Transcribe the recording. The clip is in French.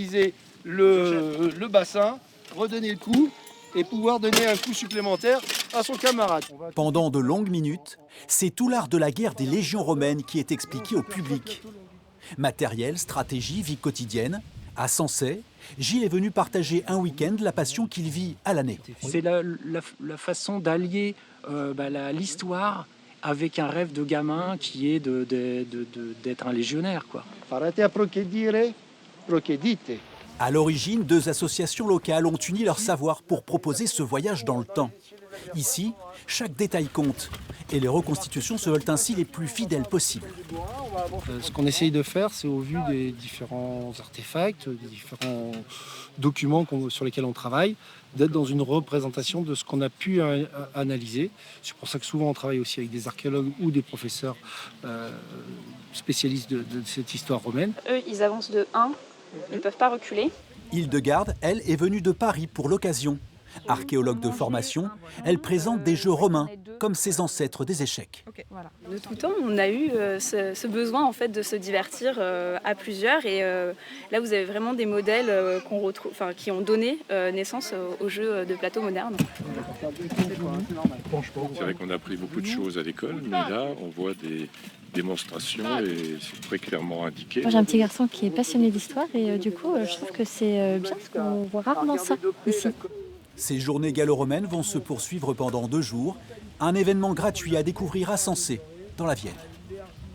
Utiliser le bassin, redonner le coup et pouvoir donner un coup supplémentaire à son camarade. Pendant de longues minutes, c'est tout l'art de la guerre des légions romaines qui est expliqué au public. Matériel, stratégie, vie quotidienne. À Sensey, Gilles est venu partager un week-end la passion qu'il vit à l'année. C'est la façon d'allier l'histoire avec un rêve de gamin qui est d'être un légionnaire, quoi. Parate a procedire, procedite. À l'origine, deux associations locales ont uni leur savoir pour proposer ce voyage dans le temps. Ici, chaque détail compte et les reconstitutions se veulent ainsi les plus fidèles possibles. Ce qu'on essaye de faire, c'est au vu des différents artefacts, des différents documents sur lesquels on travaille, d'être dans une représentation de ce qu'on a pu analyser. C'est pour ça que souvent on travaille aussi avec des archéologues ou des professeurs spécialistes de cette histoire romaine. Eux, ils avancent de 1, ils ne peuvent pas reculer. Hildegarde, elle, est venue de Paris pour l'occasion. Archéologue de formation, elle présente des jeux romains, comme ses ancêtres des échecs. De tout temps, on a eu ce besoin en fait, de se divertir à plusieurs. Et là, vous avez vraiment des modèles qu'on retrouve, qui ont donné naissance aux jeux de plateau modernes. C'est vrai qu'on a appris beaucoup de choses à l'école, mais là, on voit des démonstrations et c'est très clairement indiqué. Moi, j'ai un petit garçon qui est passionné d'histoire et du coup, je trouve que c'est bien parce qu'on voit rarement ça ici. Ces journées gallo-romaines vont se poursuivre pendant 2 jours. Un événement gratuit à découvrir à Sensey, dans la Vienne.